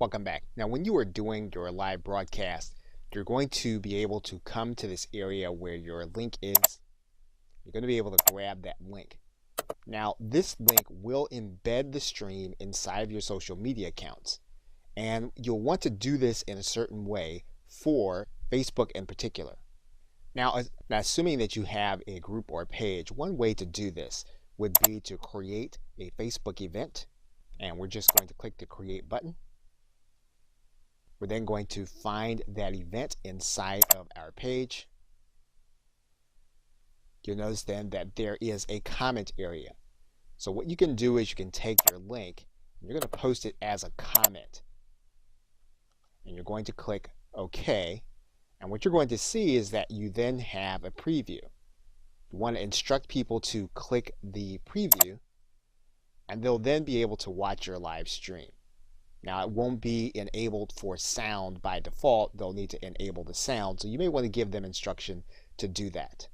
Welcome back. Now, when you are doing your live broadcast, you're going to be able to come to this area where your link is. You're going to be able to grab that link. Now, this link will embed the stream inside of your social media accounts. And you'll want to do this in a certain way for Facebook in particular. Now, assuming that you have a group or a page, one way to do this would be to create a Facebook event. And we're just going to click the Create button. We're then going to find that event inside of our page. You'll notice then that there is a comment area. So what you can do is you can take your link and you're going to post it as a comment. And you're going to click OK. And what you're going to see is that you then have a preview. You want to instruct people to click the preview, and they'll then be able to watch your live stream. Now, it won't be enabled for sound by default. They'll need to enable the sound, so you may want to give them instruction to do that.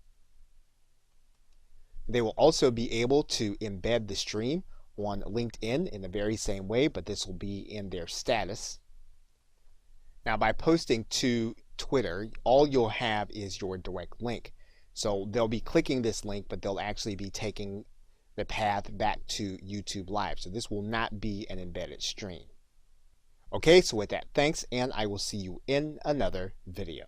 They will also be able to embed the stream on LinkedIn in the very same way, but this will be in their status. Now, by posting to Twitter, all you'll have is your direct link. So they'll be clicking this link, but they'll actually be taking the path back to YouTube Live. So this will not be an embedded stream. Okay, so with that, thanks, and I will see you in another video.